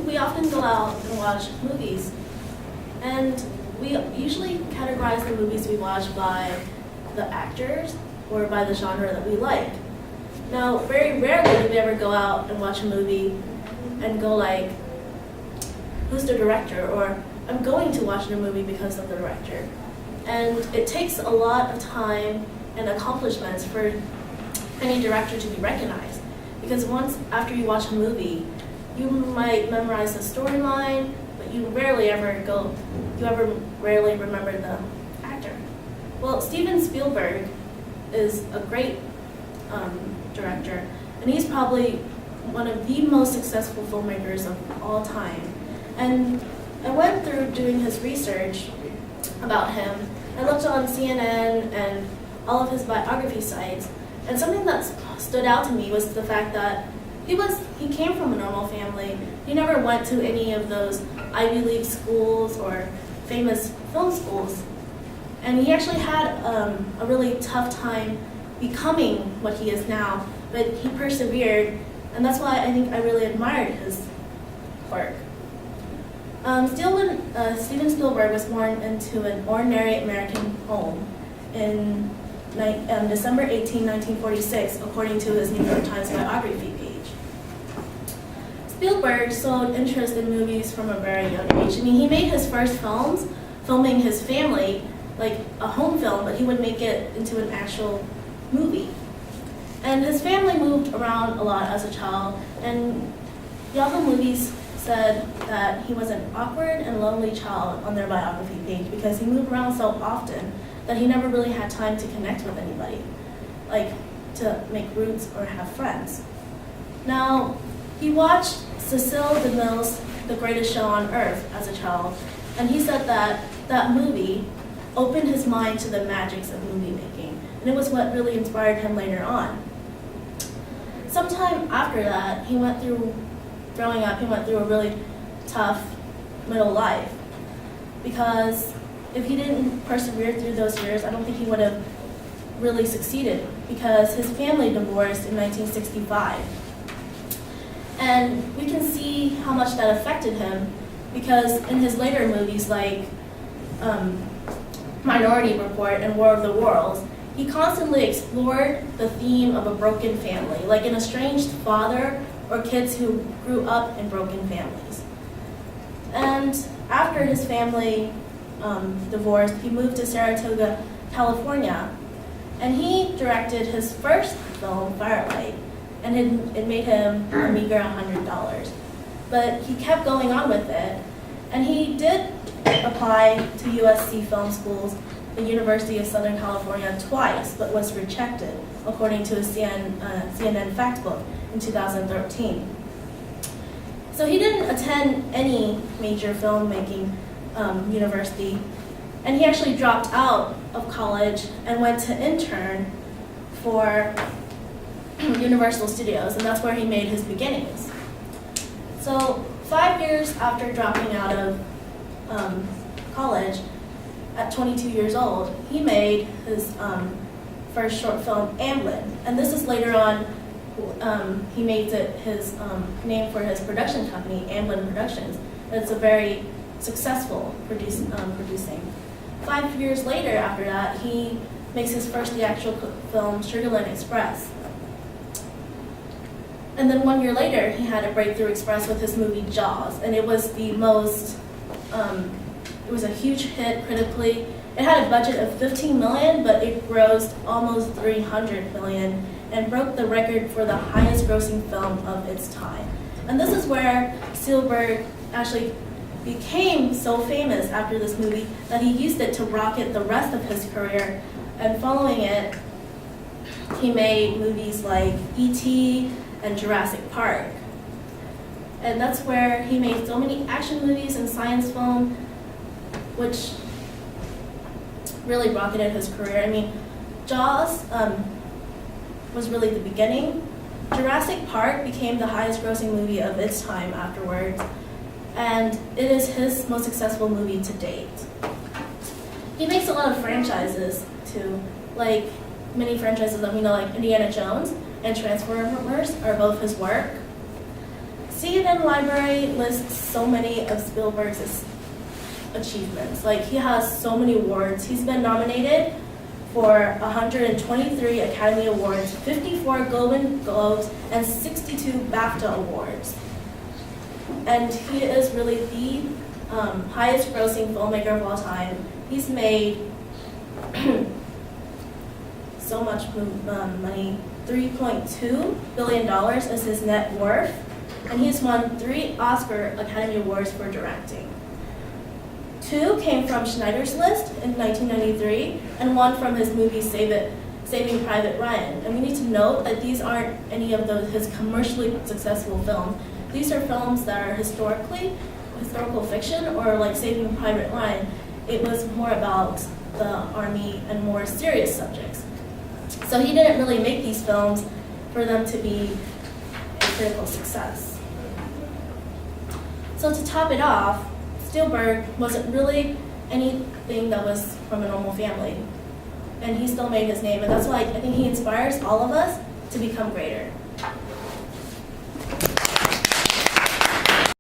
we often go out and watch movies, and we usually categorize the movies we watch by the actors or by the genre that we like. Now, very rarely do we ever go out and watch a movie and go like, who's the director? Or I'm going to watch a movie because of the director. And it takes a lot of time and accomplishments for any director to be recognized. Because once after you watch a movie, you might memorize the storyline, but you rarely remember the actor. Well, Steven Spielberg is a great director, and he's probably one of the most successful filmmakers of all time. And I went through doing his research about him. I looked on CNN and all of his biography sites, and something that stood out to me was the fact that he came from a normal family. He never went to any of those Ivy League schools or famous film schools. And he actually had a really tough time becoming what he is now, but he persevered, and that's why I think I really admired his work. Steven Spielberg was born into an ordinary American home in December 18, 1946, according to his New York Times biography page. Spielberg showed interest in movies from a very young age. I mean, he made his first films filming his family, like a home film, but he would make it into an actual movie. And his family moved around a lot as a child, and Yahoo Movies said that he was an awkward and lonely child on their biography page because he moved around so often that he never really had time to connect with anybody, like to make roots or have friends. Now, he watched Cecil DeMille's The Greatest Show on Earth as a child, and he said that that movie opened his mind to the magics of movie making, and it was what really inspired him later on. Sometime after that, growing up, he went through a really tough middle life, because if he didn't persevere through those years, I don't think he would have really succeeded, because his family divorced in 1965. And we can see how much that affected him, because in his later movies like Minority Report and War of the Worlds, he constantly explored the theme of a broken family, like an estranged father or kids who grew up in broken families. And after his family divorced, he moved to Saratoga, California, and he directed his first film, Firelight, and it made him a meager $100. But he kept going on with it, and he did apply to USC Film Schools, the University of Southern California, twice, but was rejected, according to a CNN fact book in 2013. So he didn't attend any major filmmaking university, and he actually dropped out of college and went to intern for Universal Studios, and that's where he made his beginnings. So 5 years after dropping out of college, at 22 years old, he made his first short film, Amblin, and this is later on, he made it his name for his production company, Amblin Productions. It's a very successful producing. 5 years later after that, he makes his first theatrical film, Sugarland Express. And then 1 year later, he had a breakthrough express with his movie Jaws, and it was the most, it was a huge hit critically. It had a budget of $15 million, but it grossed almost $300 million and broke the record for the highest grossing film of its time. And this is where Spielberg actually became so famous after this movie that he used it to rocket the rest of his career. And following it, he made movies like E.T. and Jurassic Park. And that's where he made so many action movies and science film, which really rocketed his career. I mean, Jaws was really the beginning. Jurassic Park became the highest grossing movie of its time afterwards, and it is his most successful movie to date. He makes a lot of franchises too, like many franchises that we know, like Indiana Jones and Transformers are both his work. CNN Library lists so many of Spielberg's achievements. Like, he has so many awards. He's been nominated for 123 Academy Awards, 54 Golden Globes, and 62 BAFTA Awards. And he is really the highest grossing filmmaker of all time. He's made so much money. $3.2 billion is his net worth, and he's won 3 Oscar Academy Awards for directing. 2 came from Schindler's List in 1993, and 1 from his movie Saving Private Ryan. And we need to note that these aren't any of his commercially successful films. These are films that are historical fiction, or like Saving Private Ryan. It was more about the Army and more serious subjects. So he didn't really make these films for them to be a critical success. So to top it off, Spielberg wasn't really anything that was from a normal family. And he still made his name, and that's why I think he inspires all of us to become greater.